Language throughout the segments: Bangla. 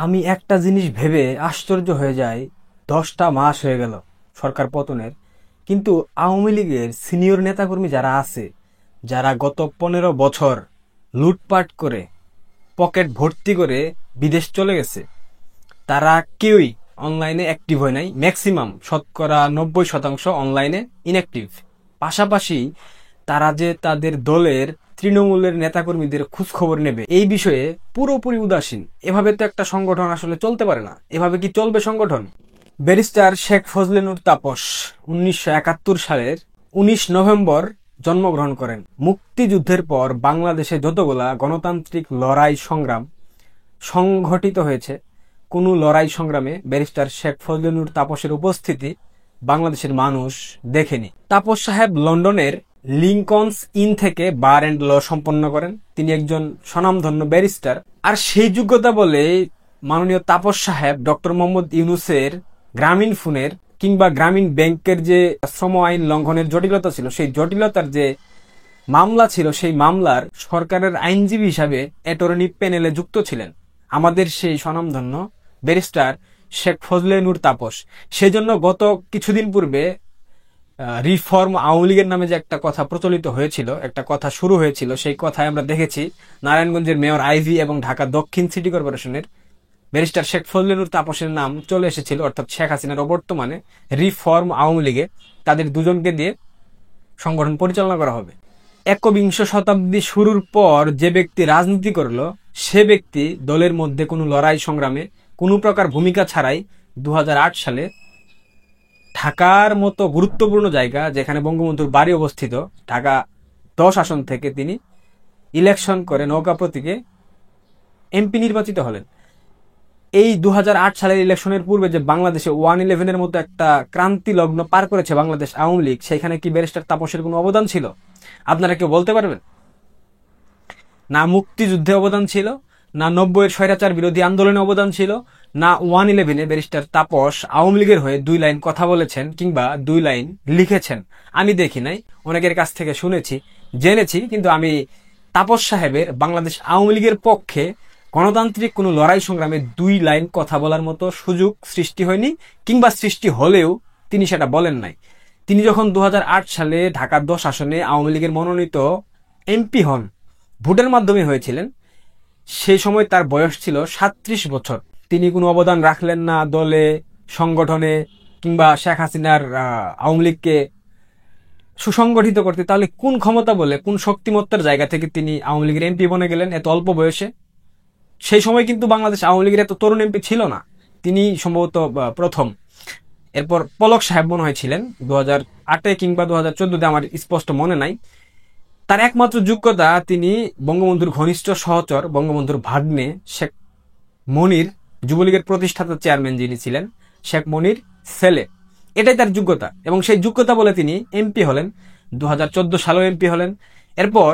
আমি একটা জিনিস ভেবে আশ্চর্য হয়ে যাই। 10টা মাস হয়ে গেল সরকার পতনের, কিন্তু আওয়ামী লীগের সিনিয়র নেতাকর্মী যারা আছে, যারা গত 15 বছর লুটপাট করে পকেট ভর্তি করে বিদেশ চলে গেছে, তারা কেউই অনলাইনে অ্যাক্টিভ হয় নাই। ম্যাক্সিমাম শতকরা 90% অনলাইনে ইনঅ্যাক্টিভ। পাশাপাশি তারা যে তাদের দলের তৃণমূলের নেতাকর্মীদের খোঁজ খবর নেবে এই বিষয়ে পুরোপুরি উদাসীন। এভাবে তো একটা সংগঠন আসলে চলতে পারে না। এভাবে কি চলবে সংগঠন? ব্যারিস্টার শেখ ফজলে নূর তাপস 1971 সালের 19 নভেম্বর জন্মগ্রহণ করেন। মুক্তিযুদ্ধের পর বাংলাদেশে যতগুলা গণতান্ত্রিক লড়াই সংগ্রাম সংঘটিত হয়েছে, কোনো লড়াই সংগ্রামে ব্যারিস্টার শেখ ফজলে নূর তাপসের উপস্থিতি বাংলাদেশের মানুষ দেখেনি। তাপস সাহেব লন্ডনের লিঙ্কনস ইন থেকে বার অ্যান্ড ল সম্পন্ন করেন। তিনি একজন স্বনামধন্য ব্যারিস্টার। আর সেই যোগ্যতা বলে মাননীয় তাপস সাহেব ডক্টর মোহাম্মদ ইউনূসের গ্রামীণ ফোনের কিংবা গ্রামীণ ব্যাংকের যে শ্রম আইন লঙ্ঘনের জটিলতা ছিল, সেই জটিলতার যে মামলা ছিল, সেই মামলার সরকারের আইনজীবী হিসাবে অ্যাটর্নি প্যানেলে যুক্ত ছিলেন আমাদের সেই স্বনামধন্য ব্যারিস্টার শেখ ফজলে নূর তাপস। সেজন্য গত কিছুদিন পূর্বে রিফর্ম আওয়ামী লীগের নামে যে একটা কথা প্রচলিত হয়েছিল, একটা কথা শুরু হয়েছিল, সেই কথায় আমরা দেখেছি নারায়ণগঞ্জের মেয়র আইভি এবং ঢাকা দক্ষিণ সিটি কর্পোরেশনের ব্যারিস্টার শেখ ফজলে নূর তাপসের নাম চলে এসেছিল। অর্থাৎ শেখ হাসিনার অবর্তমানে রিফর্ম আওয়ামী লীগে তাদের দুজনকে দিয়ে সংগঠন পরিচালনা করা হবে। 21 শতাব্দী শুরুর পর যে ব্যক্তি রাজনীতি করলো, সে ব্যক্তি দলের মধ্যে কোনো লড়াই সংগ্রামে কোনো প্রকার ভূমিকা ছাড়াই 2008 সালে ঢাকার মতো গুরুত্বপূর্ণ জায়গা, যেখানে বঙ্গবন্ধুর বাড়ি অবস্থিত, ঢাকা 10 আসন থেকে তিনি ইলেকশন করে নৌকা প্রতীকে এমপি নির্বাচিত হলেন। এই 2008 সালের ইলেকশনের পূর্বে যে বাংলাদেশে 111-এর মতো একটা ক্রান্তি লগ্ন পার করেছে বাংলাদেশ আওয়ামী লীগ, সেখানে কি ব্যারিস্টার তাপসের কোনো অবদান ছিল? আপনারা কেউ বলতে পারবেন? না মুক্তিযুদ্ধে অবদান ছিল, না 90-এর স্বৈরাচার বিরোধী আন্দোলনে অবদান ছিল, না 111-এ ব্যারিস্টার তাপস আওয়ামী লীগের হয়ে 2 লাইন কথা বলেছেন কিংবা 2 লাইন লিখেছেন। আমি দেখি নাই, অনেকের কাছ থেকে শুনেছি, জেনেছি, কিন্তু আমি তাপস সাহেবের বাংলাদেশ আওয়ামী লীগের পক্ষে গণতান্ত্রিক কোনো লড়াই সংগ্রামে 2 লাইন কথা বলার মতো সুযোগ সৃষ্টি হয়নি, কিংবা সৃষ্টি হলেও তিনি সেটা বলেন নাই। তিনি যখন 2008 সালে ঢাকার 10 আসনে আওয়ামী লীগের মনোনীত এমপি হন, ভোটের মাধ্যমে হয়েছিলেন, সেই সময় তার বয়স ছিল 37 বছর। তিনি কোনো অবদান রাখলেন না দলে, সংগঠনে, কিংবা শেখ হাসিনার আওয়ামী লীগকে সুসংগঠিত করতে। তাহলে কোন ক্ষমতা বলে, কোন শক্তিমত্তার জায়গা থেকে তিনি আওয়ামী লীগের এমপি বনে গেলেন এত অল্প বয়সে? সেই সময় কিন্তু বাংলাদেশ আওয়ামী লীগের এত তরুণ এমপি ছিল না, তিনি সম্ভবত প্রথম। এরপর পলক সাহেব মনে হয়েছিলেন 2008 কিংবা 2014, আমার স্পষ্ট মনে নাই। তার একমাত্র যোগ্যতা, তিনি বঙ্গবন্ধুর ঘনিষ্ঠ সহচর, বঙ্গবন্ধুর ভাগ্নে শেখ মনির, যুবলীগের প্রতিষ্ঠাতা চেয়ারম্যান যিনি ছিলেন, শেখ মনির ছেলে। এটাই তার যোগ্যতা, এবং সেই যোগ্যতা বলে তিনি এমপি হলেন। 2014 সালেও এমপি হলেন। এরপর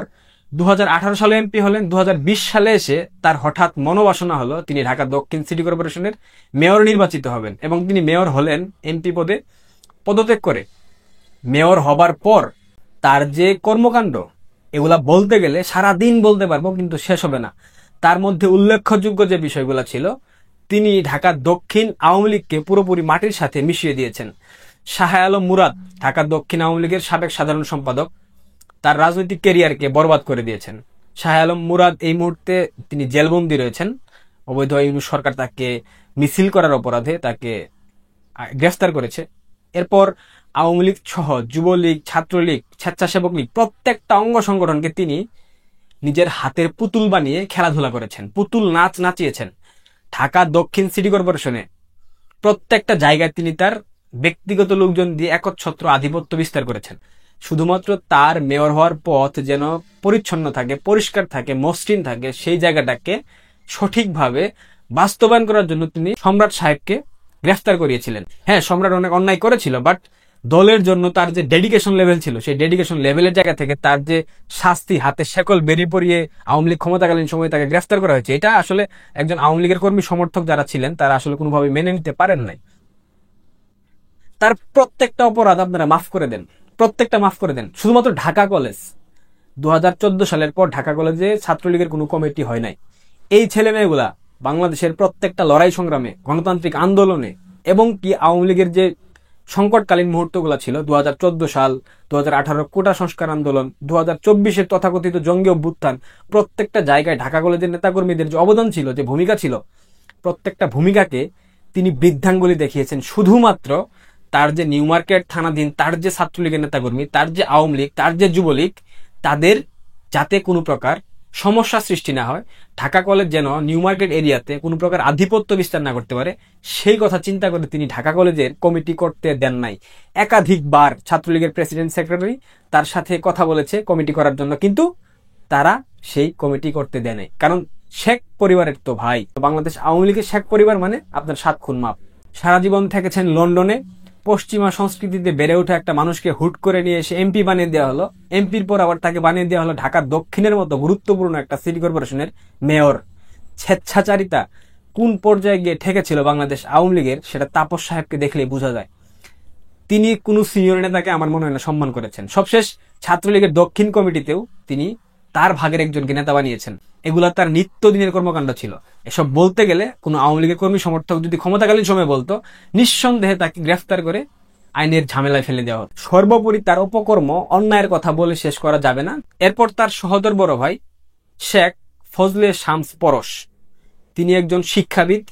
2018 সালে এমপি হলেন। 2020 সালে এসে তার হঠাৎ মনোবাসনা হলো তিনি ঢাকা দক্ষিণ সিটি কর্পোরেশনের মেয়র নির্বাচিত হবেন, এবং তিনি মেয়র হলেন এমপি পদে পদত্যাগ করে। মেয়র হবার পর তার যে কর্মকাণ্ড, এগুলা বলতে গেলে সারা দিন বলতে পারবো, কিন্তু শেষ হবে না। তার মধ্যে উল্লেখযোগ্য যে বিষয়গুলো ছিল, তিনি ঢাকা দক্ষিণ আওয়ামী লীগকে পুরোপুরি মাটির সাথে মিশিয়ে দিয়েছেন। শাহ আলম মুরাদ, ঢাকা দক্ষিণ আওয়ামী লীগের সাবেক সাধারণ সম্পাদক, তার রাজনৈতিক ক্যারিয়ারকে বরবাদ করে দিয়েছেন। শাহ আলম মুরাদ এই মুহূর্তে তিনি জেলবন্দি রয়েছেন। অবৈধ ইউনূস সরকার তাকে মিছিল করার অপরাধে তাকে গ্রেফতার করেছে। এরপর আওয়ামী লীগ সহ যুবলীগ, ছাত্রলীগ, স্বেচ্ছাসেবক লীগ, প্রত্যেকটা অঙ্গ সংগঠনকে তিনি নিজের হাতের পুতুল বানিয়ে খেলাধুলা করেছেন, পুতুল নাচ নাচিয়েছেন। ঢাকা দক্ষিণ সিটি কর্পোরেশনে প্রত্যেকটা জায়গায় তিনি তার ব্যক্তিগত লোকজন দিয়ে একচ্ছত্র আধিপত্য বিস্তার করেছেন। শুধুমাত্র তার মেয়র হওয়ার পথ যেন পরিচ্ছন্ন থাকে, পরিষ্কার থাকে, মসৃণ থাকে, সেই জায়গাটাকে সঠিকভাবে বাস্তবায়ন করার জন্য তিনি সম্রাট সাহেবকে গ্রেফতার করিয়েছিলেন। হ্যাঁ, সম্রাট অনেক অন্যায় করেছিল, বাট দলের জন্য তার যে ডেডিকেশন লেভেল ছিল, সেই ডেডিকেশন লেভেলের জায়গা থেকে তার যে শাস্তি, হাতে শেকল বেরিয়ে পড়িয়ে আওয়ামী লীগ ক্ষমতাকালীন সময়ে তাকে গ্রেফতার করা হয়েছে, এটা আসলে একজন আওয়ামী লীগের কর্মী সমর্থক যারা ছিলেন তারা আসলে কোনোভাবে মেনে নিতে পারেন নাই। তার প্রত্যেকটা অপরাধ আপনারা মাফ করে দেন, প্রত্যেকটা মাফ করে দেন। শুধুমাত্র ঢাকা কলেজ, 2014 সালের পর ঢাকা কলেজে ছাত্রলীগের কোনো কমিটি হয় নাই। এই ছেলে মেয়েগুলা বাংলাদেশের প্রত্যেকটা লড়াই সংগ্রামে, গণতান্ত্রিক আন্দোলনে, এবং কি আওয়ামী লীগের যে সংকটকালীন মুহূর্তগুলো ছিল 2014 সাল, 2018 কোটা সংস্কার আন্দোলন, 2024 তথাকথিত জঙ্গি অভ্যুত্থান, প্রত্যেকটা জায়গায় ঢাকা কলেজের নেতাকর্মীদের যে অবদান ছিল, যে ভূমিকা ছিল, প্রত্যেকটা ভূমিকাকে তিনি বৃদ্ধাঙ্গুলি দেখিয়েছেন শুধুমাত্র তার যে নিউ মার্কেট থানাধীন তার যে ছাত্রলীগের নেতাকর্মী, তার যে আওয়ামী লীগ, তার যে যুবলীগ, তাদের যাতে কোনো প্রকার সমস্যা সৃষ্টি না হয়, ঢাকা কলেজ যেন নিউ মার্কেট এরিয়াতে কোনো প্রকার আধিপত্য বিস্তার না করতে পারে, সেই কথা চিন্তা করে তিনি ঢাকা কলেজের কমিটি করতে দেন নাই। একাধিকবার ছাত্রলীগের প্রেসিডেন্ট সেক্রেটারি তার সাথে কথা বলেছে কমিটি করার জন্য, কিন্তু তারা সেই কমিটি করতে দেয় নাই। কারণ শেখ পরিবারের তো ভাই, বাংলাদেশ আওয়ামী লীগের শেখ পরিবার মানে আপনার 7 খুন মাপ। সারা জীবন থেকেছেন লন্ডনে, পশ্চিমা সংস্কৃতিতে বেড়ে ওঠা একটা মানুষকে হুট করে নিয়ে এসে এমপি বানিয়ে দেওয়া হলো, এমপির পর আবার তাকে বানিয়ে দেওয়া হলো ঢাকার দক্ষিণের মতো গুরুত্বপূর্ণ একটা সিটি কর্পোরেশনের মেয়র। স্বেচ্ছাচারিতা কোন পর্যায়ে গিয়ে ঠেকেছিল বাংলাদেশ আওয়ামী লীগের, সেটা তাপস সাহেবকে দেখলেই বোঝা যায়। তিনি কোন সিনিয়র নেতাকে আমার মনে হয় না সম্মান করেছেন। সবশেষ ছাত্রলীগের দক্ষিণ কমিটিতেও তিনি তার ভাগের একজনকে নেতা বানিয়েছেন। এগুলা তার নিত্যদিনের কর্মকাণ্ড ছিল। এসব বলতে গেলে কোন আওয়ামী লীগের কর্মী সমর্থক যদি ক্ষমতাকালীন সময় বলতো, নিঃসন্দেহে তাকে গ্রেফতার করে আইনের ঝামেলায় ফেলে দেওয়া হতো। সর্বোপরি তার অপকর্ম, অন্যায়ের কথা বলে শেষ করা যাবে না। এরপর তার সহোদর বড় ভাই শেখ ফজলে শামস পরশ, তিনি একজন শিক্ষাবিদ।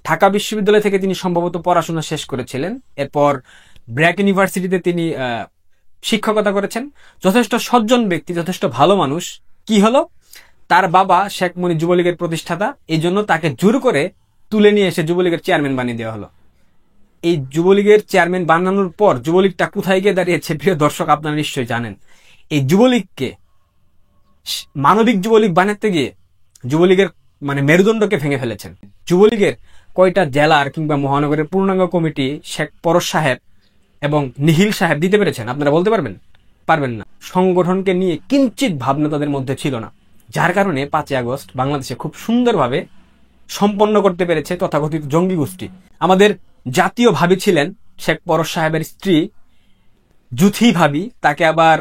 ঢাকা বিশ্ববিদ্যালয় থেকে তিনি সম্ভবত পড়াশোনা শেষ করেছিলেন। এরপর ব্র্যাক ইউনিভার্সিটিতে তিনি শিক্ষকতা করেছেন। যথেষ্ট সজ্জন ব্যক্তি, যথেষ্ট ভালো মানুষ। কি হলো, তার বাবা শেখ মনি যুবলীগের প্রতিষ্ঠাতা, এই জন্য তাকে জোর করে তুলে নিয়ে এসে যুবলীগের চেয়ারম্যান বানিয়ে দেওয়া হলো। এই যুবলীগের চেয়ারম্যান বানানোর পর যুবলীগটা কোথায় গিয়ে দাঁড়িয়েছে প্রিয় দর্শক, আপনারা নিশ্চয়ই জানেন। এই যুবলীগকে মানবিক যুবলীগ বানাতে গিয়ে যুবলীগের মানে মেরুদণ্ডকে ভেঙে ফেলেছেন। যুবলীগের কয়টা জেলার কিংবা মহানগরের পূর্ণাঙ্গ কমিটি শেখ পরশ সাহেব এবং নিখিল সাহেব দিতে পেরেছেন আপনারা বলতে পারবেন? পারবেন না। সংগঠনকে নিয়ে কিঞ্চিত ভাবনা তাদের মধ্যে ছিল না, যার কারণে 5ই আগস্ট বাংলাদেশে খুব সুন্দরভাবে সম্পন্ন করতে পেরেছে তথাকথিত জঙ্গি গোষ্ঠী। আমাদের জাতীয় ভাবি ছিলেন শেখ পরশ সাহেবের স্ত্রী জুথি ভাবি, তাকে আবার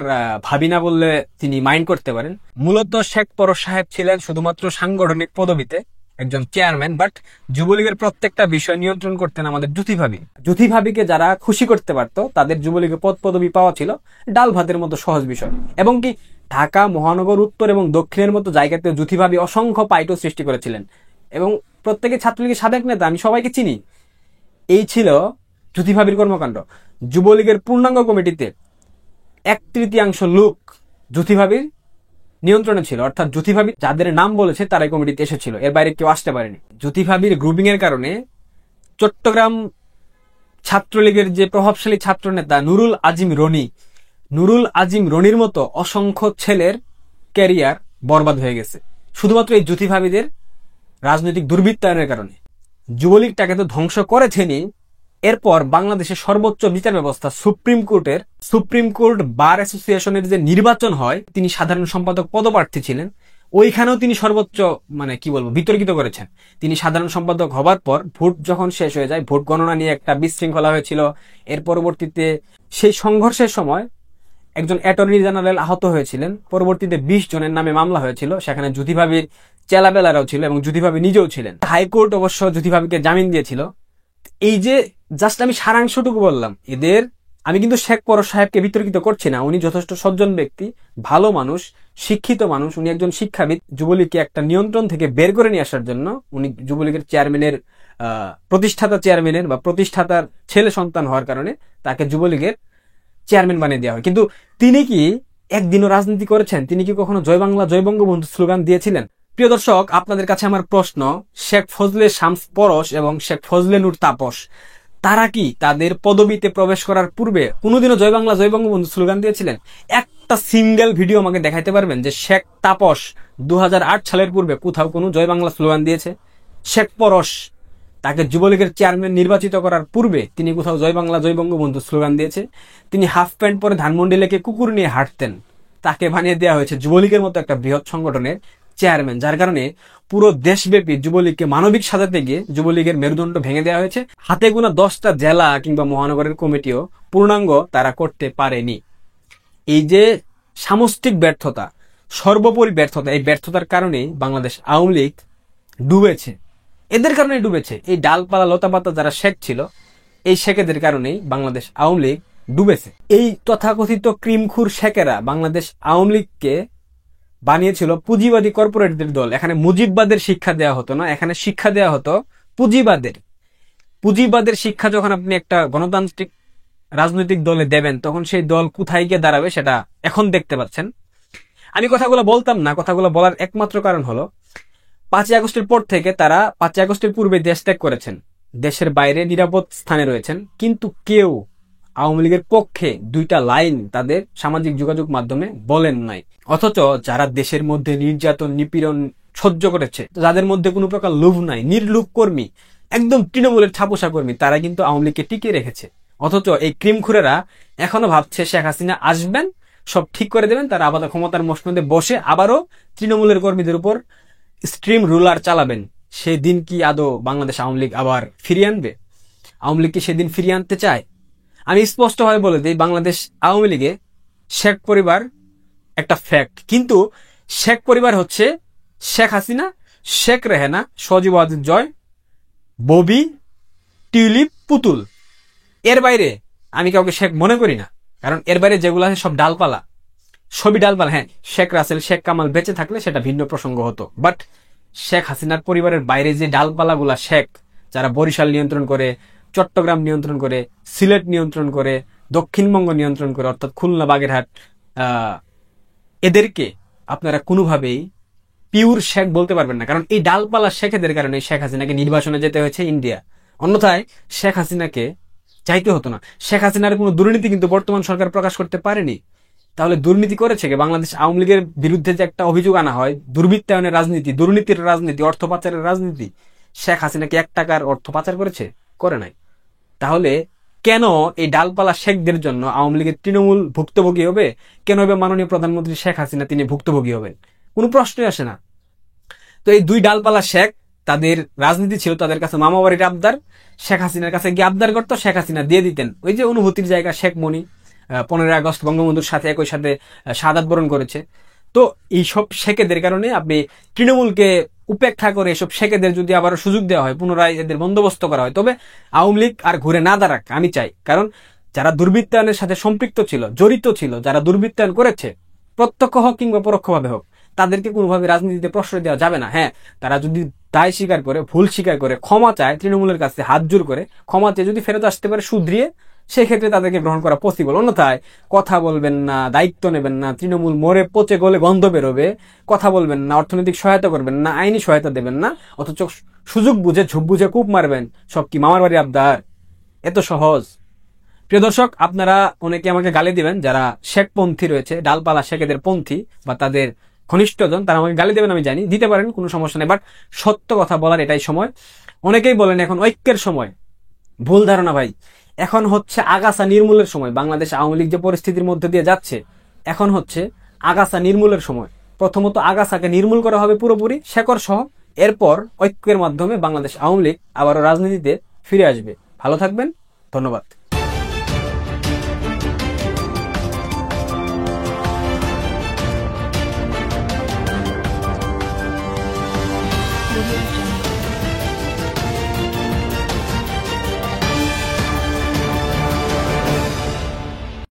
ভাবি না বললে তিনি মাইন্ড করতে পারেন। মূলত শেখ পরশ সাহেব ছিলেন শুধুমাত্র সাংগঠনিক পদবিতে একজন চেয়ারম্যান, বাট যুবলীগের প্রত্যেকটা বিষয় নিয়ন্ত্রণ করতেন আমাদের জুথি ভাবি। জুথি ভাবিকে যারা খুশি করতে পারত তাদের যুবলীগের পদ পদবি পাওয়া ছিল ডাল ভাতের মতো সহজ বিষয়। এবং কি ঢাকা মহানগর উত্তর এবং দক্ষিণের মতো জায়গাতে জুথি ভাবি অসংখ্য পাইটো সৃষ্টি করেছিলেন এবং প্রত্যেকে ছাত্রলীগের সাবেক নেতা, আমি সবাইকে চিনি। এই ছিল জুথি ভাবির কর্মকাণ্ড। যুবলীগের পূর্ণাঙ্গ কমিটিতে 1/3 লোক জুথি ভাবির নিয়ন্ত্রণে ছিল, অর্থাৎ জুথি ভাবি যাদের নাম বলেছে তারাই কমিটিতে এসেছিল, এর বাইরে কেউ আসতে পারেনি। জুথি ভাবির গ্রুপিং এর কারণে চট্টগ্রাম ছাত্রলীগের যে প্রভাবশালী ছাত্র নেতা নুরুল আজিম রনির মতো অসংখ্য ছেলের ক্যারিয়ার বরবাদ হয়ে গেছে শুধুমাত্র এই জুথি ভাবিদের রাজনৈতিক দুর্বৃত্তায়নের কারণে। যুবলীগটাকে তো ধ্বংস করেছেনি। এরপর বাংলাদেশের সর্বোচ্চ বিচার ব্যবস্থা সুপ্রিম কোর্ট বার অ্যাসোসিয়েশনের যে নির্বাচন হয়, তিনি সাধারণ সম্পাদক পদপ্রার্থী ছিলেন, ওইখানেও তিনি সর্বোচ্চ বিতর্কিত করেছেন। তিনি সাধারণ সম্পাদক হবার পর ভোট যখন শেষ হয়ে যায়, ভোট গণনা নিয়ে একটা বিশৃঙ্খলা হয়েছিল। এর পরবর্তীতে সেই সংঘর্ষের সময় একজন অ্যাটর্নি জেনারেল আহত হয়েছিলেন। পরবর্তীতে 20 জনের নামে মামলা হয়েছিল, সেখানে জুথি ভাবির চেলাবেলারাও ছিল এবং জুথি ভাবি নিজেও ছিলেন। হাইকোর্ট অবশ্য জুথি ভাবিকে জামিন দিয়েছিল। এই যে জাস্ট আমি সারাংশটুকু বললাম, আমি কিন্তু শেখ পরশ সাহেবকে বিতর্কিত করছি না। উনি যথেষ্ট সজ্জন ব্যক্তি, ভালো মানুষ, শিক্ষিত মানুষ। উনি একজন শিক্ষাবিদ। যুবলীগকে একটা নিয়ন্ত্রণ থেকে বের করে নিয়ে আসার জন্য উনি যুবলীগের প্রতিষ্ঠাতার ছেলে সন্তান হওয়ার কারণে তাকে যুবলীগের চেয়ারম্যান বানিয়ে দেওয়া হয়। কিন্তু তিনি কি একদিনও রাজনীতি করেছেন? তিনি কি কখনো জয় বাংলা জয় বঙ্গবন্ধু স্লোগান দিয়েছিলেন? প্রিয় দর্শক, আপনাদের কাছে আমার প্রশ্ন, শেখ ফজলে শামস পরশ এবং শেখ ফজলে নূর তাপস, তারা কি তাদের পদবিতে প্রবেশ করার পূর্বে কোনোদিনও জয় বাংলা জয় বঙ্গবন্ধু স্লোগান দিয়েছিলেন? একটা সিঙ্গেল ভিডিও আমাকে দেখাইতে পারবেন যে শেখ তাপস 2008 সালের পূর্বে কোথাও কোনো জয় বাংলা স্লোগান দিয়েছে? শেখ পরশ তাকে যুবলীগের চেয়ারম্যান নির্বাচিত করার পূর্বে তিনি কোথাও জয় বাংলা জয় বঙ্গবন্ধু স্লোগান দিয়েছে? তিনি হাফ প্যান্ট পরে ধানমন্ডি লেকে কুকুর নিয়ে হাঁটতেন, তাকে বানিয়ে দেওয়া হয়েছে যুবলীগের মতো একটা বৃহৎ সংগঠনের চেয়ারম্যান, যার কারণে পুরো দেশব্যাপী যুবলীগকে মানবিক সাজাতে গিয়ে যুবলীগের মেরুদণ্ড ভেঙে দেওয়া হয়েছে। হাতে গোনা 10টা জেলা কিংবা মহানগরের কমিটিও পূর্ণাঙ্গ তারা করতে পারেনি। এই যে সামষ্টিক ব্যর্থতা, সর্বোপরি ব্যর্থতা, এই ব্যর্থতার কারণেই বাংলাদেশ আওয়ামী লীগ ডুবেছে। এদের কারণে ডুবেছে। এই ডালপালা লতাপাতা যারা শেখ ছিল, এই শেখেদের কারণেই বাংলাদেশ আওয়ামী লীগ ডুবেছে। এই তথাকথিত ক্রিমখুর শেখেরা বাংলাদেশ আওয়ামী লীগকে বানিয়েছিল পুঁজিবাদী কর্পোরেটদের দল। এখানে মুজিববাদের শিক্ষা দেওয়া হতো না, এখানে শিক্ষা দেওয়া হতো পুঁজিবাদের। পুঁজিবাদের শিক্ষা যখন আপনি একটা গণতান্ত্রিক রাজনৈতিক দলে দেবেন, তখন সেই দল কোথায় গিয়ে দাঁড়াবে সেটা এখন দেখতে পাচ্ছেন। আমি কথাগুলো বলতাম না, কথাগুলো বলার একমাত্র কারণ হলো 5ই আগস্টের পর থেকে তারা 5ই আগস্টের পূর্বে দেশ ত্যাগ করেছেন, দেশের বাইরে নিরাপদ স্থানে রয়েছেন, কিন্তু কেউ আওয়ামী লীগের পক্ষে দুইটা লাইন তাদের সামাজিক যোগাযোগ মাধ্যমে বলেন নাই। অথচ যারা দেশের মধ্যে নির্যাতন নিপীড়ন সহ্য করেছে, যাদের মধ্যে কোনো প্রকার লোভ নাই, নির্লোভ কর্মী, একদম তৃণমূলের ছাপোষা কর্মী, তারা কিন্তু আওয়ামী লীগকে টিকিয়ে রেখেছে। অথচ এই ক্রিমখুরেরা এখনো ভাবছে শেখ হাসিনা আসবেন, সব ঠিক করে দেবেন, তারা আবার ক্ষমতার মসনদে বসে আবারও তৃণমূলের কর্মীদের উপর স্ট্রিম রুলার চালাবেন। সেদিন কি আদৌ বাংলাদেশ আওয়ামী লীগ আবার ফিরিয়ে আনবে? আওয়ামী লীগ কি সেদিন ফিরিয়ে আনতে চায়? আমি স্পষ্টভাবে বলে দিই, বাংলাদেশ আওয়ামী লীগে শেখ পরিবার একটা ফ্যাক্ট, কিন্তু শেখ পরিবার হচ্ছে শেখ হাসিনা, শেখ রেহানা, সজীব ওয়াজেদ জয়, ববি, টিউলিপ, পুতুল। এর বাইরে আমি কাউকে শেখ মনে করি না, কারণ এর বাইরে যেগুলো আছে সব ডালপালা, সবই ডালপালা। হ্যাঁ, শেখ রাসেল, শেখ কামাল বেঁচে থাকলে সেটা ভিন্ন প্রসঙ্গ হতো, বাট শেখ হাসিনার পরিবারের বাইরে যে ডালপালাগুলা শেখ, যারা বরিশাল নিয়ন্ত্রণ করে, চট্টগ্রাম নিয়ন্ত্রণ করে, সিলেট নিয়ন্ত্রণ করে, দক্ষিণবঙ্গ নিয়ন্ত্রণ করে, অর্থাৎ খুলনা, বাগেরহাট, এদেরকে আপনারা কোনোভাবেই পিওর শেখ বলতে পারবেন না, কারণ এই ডালপালা শেখেদের কারণে শেখ হাসিনাকে নির্বাসনে যেতে হয়েছে ইন্ডিয়া। অন্যথায় শেখ হাসিনাকে চাইতে হতো না। শেখ হাসিনার কোনো দুর্নীতি কিন্তু বর্তমান সরকার প্রকাশ করতে পারেনি। তাহলে দুর্নীতি করেছে কে? বাংলাদেশ আওয়ামী লীগের বিরুদ্ধে যে একটা অভিযোগ আনা হয়, দুর্বৃত্তায়নের রাজনীতি, দুর্নীতির রাজনীতি, অর্থ পাচারের রাজনীতি, শেখ হাসিনা কি 1 টাকার অর্থ পাচার করেছে? করে নাই। তাহলে কেন এই ডালপালা শেখদের জন্য আওয়ামী লীগের তৃণমূল ভুক্তভোগী হবে? কেন হবে মাননীয় প্রধানমন্ত্রী শেখ হাসিনা তিনি ভুক্তভোগী হবেন? কোনো প্রশ্নই আসে না। তো এই দুই ডালপালা শেখ, তাদের রাজনীতি ছিল তাদের কাছে মামা বাড়ির আবদার, শেখ হাসিনার কাছে গিয়ে আবদার করতো, শেখ হাসিনা দিয়ে দিতেন। ওই যে অনুভূতির জায়গা, শেখ মনি 15ই আগস্ট বঙ্গবন্ধুর সাথে একই সাথে শাহাদাত বরণ করেছে। তো এইসব শেখেদের কারণে আপনি তৃণমূলকে উপেক্ষা করে এসব শেখেদের যদি আবার সুযোগ দেওয়া হয়, পুনরায় এদের বন্দোবস্ত করা হয়, তবে আওয়ামী লীগ আর ঘুরে না দাঁড়াক আমি চাই। কারণ যারা দুর্বৃত্তায়নের সাথে সম্পৃক্ত ছিল, জড়িত ছিল, যারা দুর্বৃত্তায়ন করেছে, প্রত্যক্ষ হোক কিংবা পরোক্ষভাবে হোক, তাদেরকে কোনোভাবে রাজনীতিতে প্রশ্রয় দেওয়া যাবে না। হ্যাঁ, তারা যদি দায় স্বীকার করে, ভুল স্বীকার করে, ক্ষমা চায় তৃণমূলের কাছে, হাত জোর করে ক্ষমা চেয়ে যদি ফেরত আসতে পারে শুধরিয়ে, সেক্ষেত্রে তাদেরকে গ্রহণ করা পসিবল। অন্যথায় কথা বলবেন না, দায়িত্ব নেবেন না, তৃণমূল মরে পচে গলে গন্ধ বেরোবে, কথা বলবেন না, অর্থনৈতিক সহায়তা করবেন না, আইনি সহায়তা দেবেন না, অথচ সুযোগ বুঝে ঝুপ বুঝে কূপ মারবেন, সব কি মামার বাড়ি আবদার? এত সহজ? প্রিয় দর্শক, আপনারা অনেকে আমাকে গালি দিবেন, যারা শেখপন্থী রয়েছে, ডালপালা শেখেদের পন্থী বা তাদের ঘনিষ্ঠজন, তারা আমাকে গালি দেবেন, আমি জানি, দিতে পারেন, কোনো সমস্যা নেই, বাট সত্য কথা বলার এটাই সময়। অনেকেই বলেন এখন ঐক্যের সময়। ভুল ধারণা ভাই, এখন হচ্ছে আগাছা নির্মূলের সময়। বাংলাদেশ আওয়ামী লীগ যে পরিস্থিতির মধ্যে দিয়ে যাচ্ছে, এখন হচ্ছে আগাছা নির্মূলের সময়। প্রথমত আগাছাকে নির্মূল করা হবে পুরোপুরি, শেকড় সহ। এরপর ঐক্যের মাধ্যমে বাংলাদেশ আওয়ামী লীগ আবারও রাজনীতিতে ফিরে আসবে। ভালো থাকবেন, ধন্যবাদ।